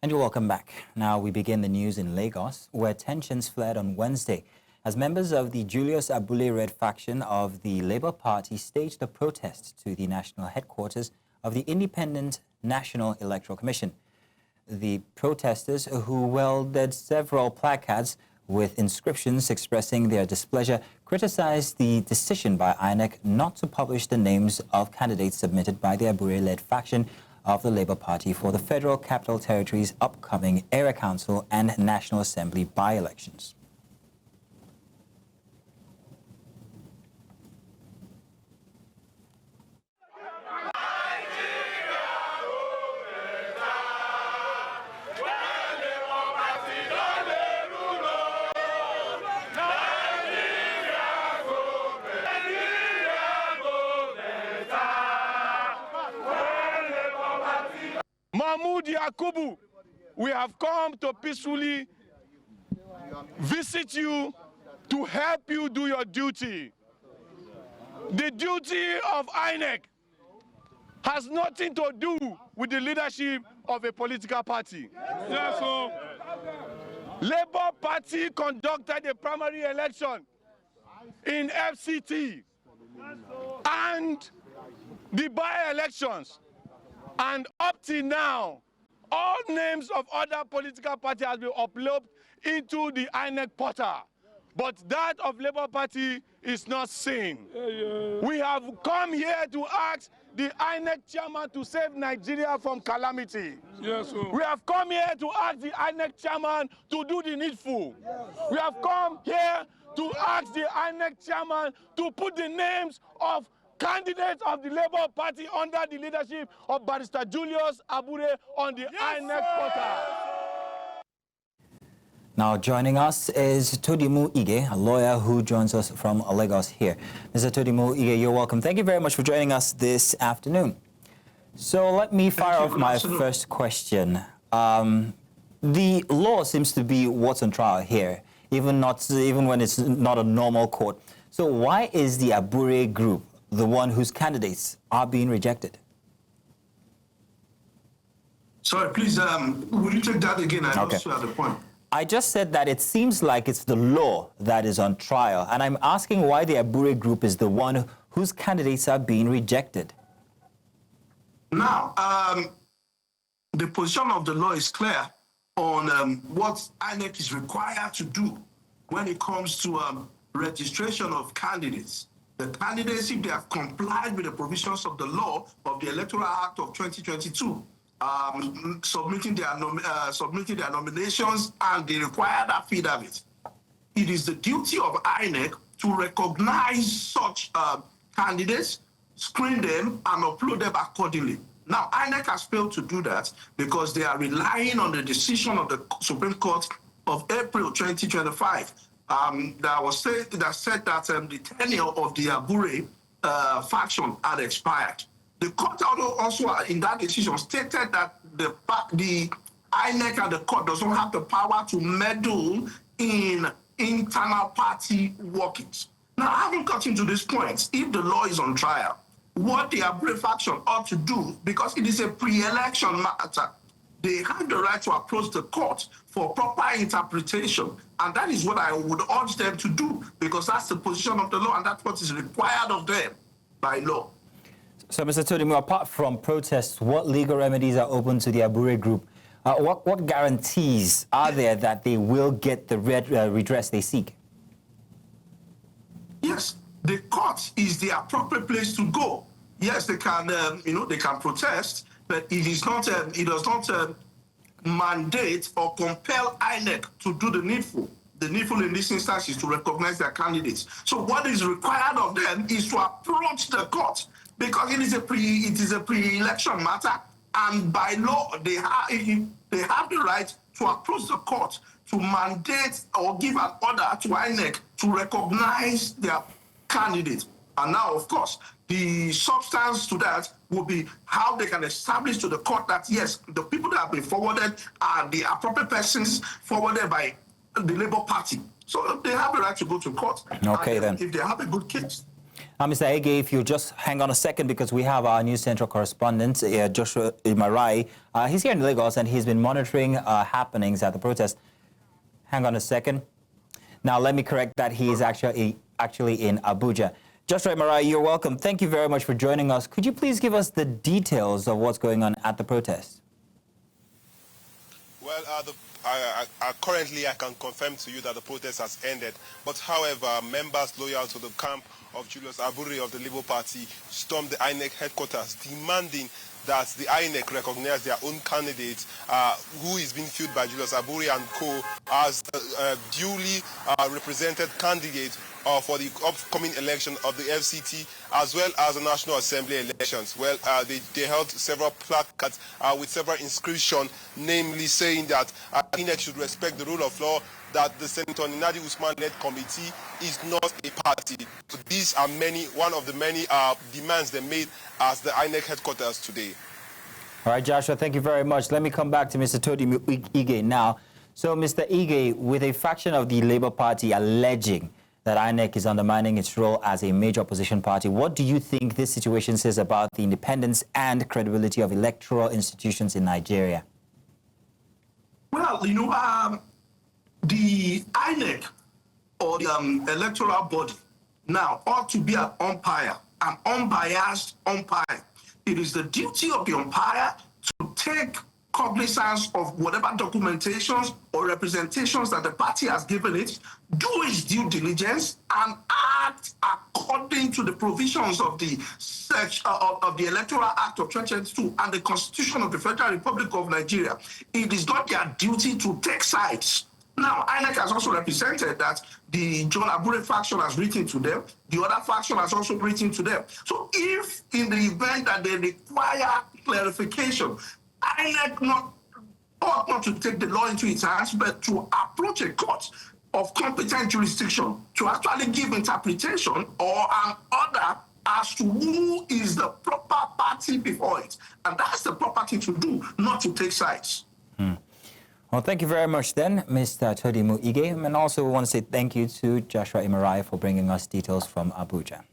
And you're welcome back. Now we begin the news in Lagos, where tensions flared on Wednesday as members of the Julius Abure-led faction of the Labour Party staged a protest to the national headquarters of the Independent National Electoral Commission. The protesters, who wielded several placards with inscriptions expressing their displeasure, criticized the decision by INEC not to publish the names of candidates submitted by the Abure-led faction of the Labour Party for the Federal Capital Territory's upcoming Area Council and National Assembly by-elections. Mahmoud Yakubu, we have come to peacefully visit you to help you do your duty. The duty of INEC has nothing to do with the leadership of a political party. Yes, so Labour Party conducted a primary election in FCT and the by-elections. And up till now, all names of other political parties have been uploaded into the INEC portal. But that of Labour Party is not seen. We have come here to ask the INEC chairman to save Nigeria from calamity. Yes, sir. We have come here to ask the INEC chairman to do the needful. Yes. We have come here to ask the INEC chairman to put the names of candidates of the Labour Party under the leadership of Barrister Julius Abure on the INEC portal. Now joining us is Todimu Ige, a lawyer who joins us from Lagos here. Mr. Todimu Ige, you're welcome. Thank you very much for joining us this afternoon. So let me fire off my first question. The law seems to be what's on trial here, even when it's not a normal court. So why is the Abure group the one whose candidates are being rejected? Sorry, please, will you take that again? I lost you at the point. I just said that it seems like it's the law that is on trial, and I'm asking why the Abure group is the one whose candidates are being rejected. Now, the position of the law is clear on what INEC is required to do when it comes to registration of candidates. The candidates, if they have complied with the provisions of the law of the Electoral Act of 2022, submitting their nominations and the required affidavit, it is the duty of INEC to recognize such candidates, screen them, and upload them accordingly. Now, INEC has failed to do that because they are relying on the decision of the Supreme Court of April 2025. That said that the tenure of the Abure faction had expired. The court also in that decision stated that the INEC and the court doesn't have the power to meddle in internal party workings. Now, having gotten to this point, if the law is on trial, what the Abure faction ought to do, because it is a pre-election matter, they have the right to approach the court for proper interpretation. And that is what I would urge them to do, because that's the position of the law and that's what is required of them by law. So, Mr. Todimu, apart from protests, what legal remedies are open to the Abure group? What guarantees are there that they will get the redress they seek? Yes, the court is the appropriate place to go. Yes, they can, they can protest, but it is not. It does not mandate or compel INEC to do the needful. The needful in this instance is to recognize their candidates. So what is required of them is to approach the court, because it is a pre-election matter, and by law they have the right to approach the court to mandate or give an order to INEC to recognize their candidates. And now, of course, the substance to that will be how they can establish to the court that, yes, the people that have been forwarded are the appropriate persons forwarded by the Labour Party. So they have the right to go to court. Okay, then. If they have a good case. Mr. Ige, if you'll just hang on a second, because we have our News Central correspondent, Joshua Imarai. He's here in Lagos, and he's been monitoring happenings at the protest. Hang on a second. Now, let me correct that. He is actually in Abuja. Joshua Imarai, you're welcome. Thank you very much for joining us. Could you please give us the details of what's going on at the protest? Well, currently I can confirm to you that the protest has ended. But however, members loyal to the camp of Julius Abure of the Labour Party stormed the INEC headquarters, demanding that the INEC recognize their own candidate, who is being fielded by Julius Abure and co, as a duly represented candidate for the upcoming election of the FCT, as well as the National Assembly elections. Well, they held several placards with several inscriptions, namely saying that INEC should respect the rule of law, that the Senator Ninadi Usman-led committee is not a party. So these are one of the many demands they made as the INEC headquarters today. All right, Joshua, thank you very much. Let me come back to Mr. Todi Ige now. So, Mr. Ige, with a faction of the Labour Party alleging that INEC is undermining its role as a major opposition party, what do you think this situation says about the independence and credibility of electoral institutions in Nigeria? Well, the INEC, or the electoral body, now ought to be an umpire, an unbiased umpire. It is the duty of the umpire to take cognizance of whatever documentations or representations that the party has given it, do its due diligence, and act according to the provisions of the Electoral Act of 2022 and the Constitution of the Federal Republic of Nigeria. It is not their duty to take sides. Now, INEC has also represented that the John Abure faction has written to them. The other faction has also written to them. So if in the event that they require clarification, INEC ought not to take the law into its hands, but to approach a court of competent jurisdiction to actually give interpretation or an order as to who is the proper party before it. And that's the proper thing to do, not to take sides. Well, thank you very much then, Mr. Todi Ige. And also we want to say thank you to Joshua Imarai for bringing us details from Abuja.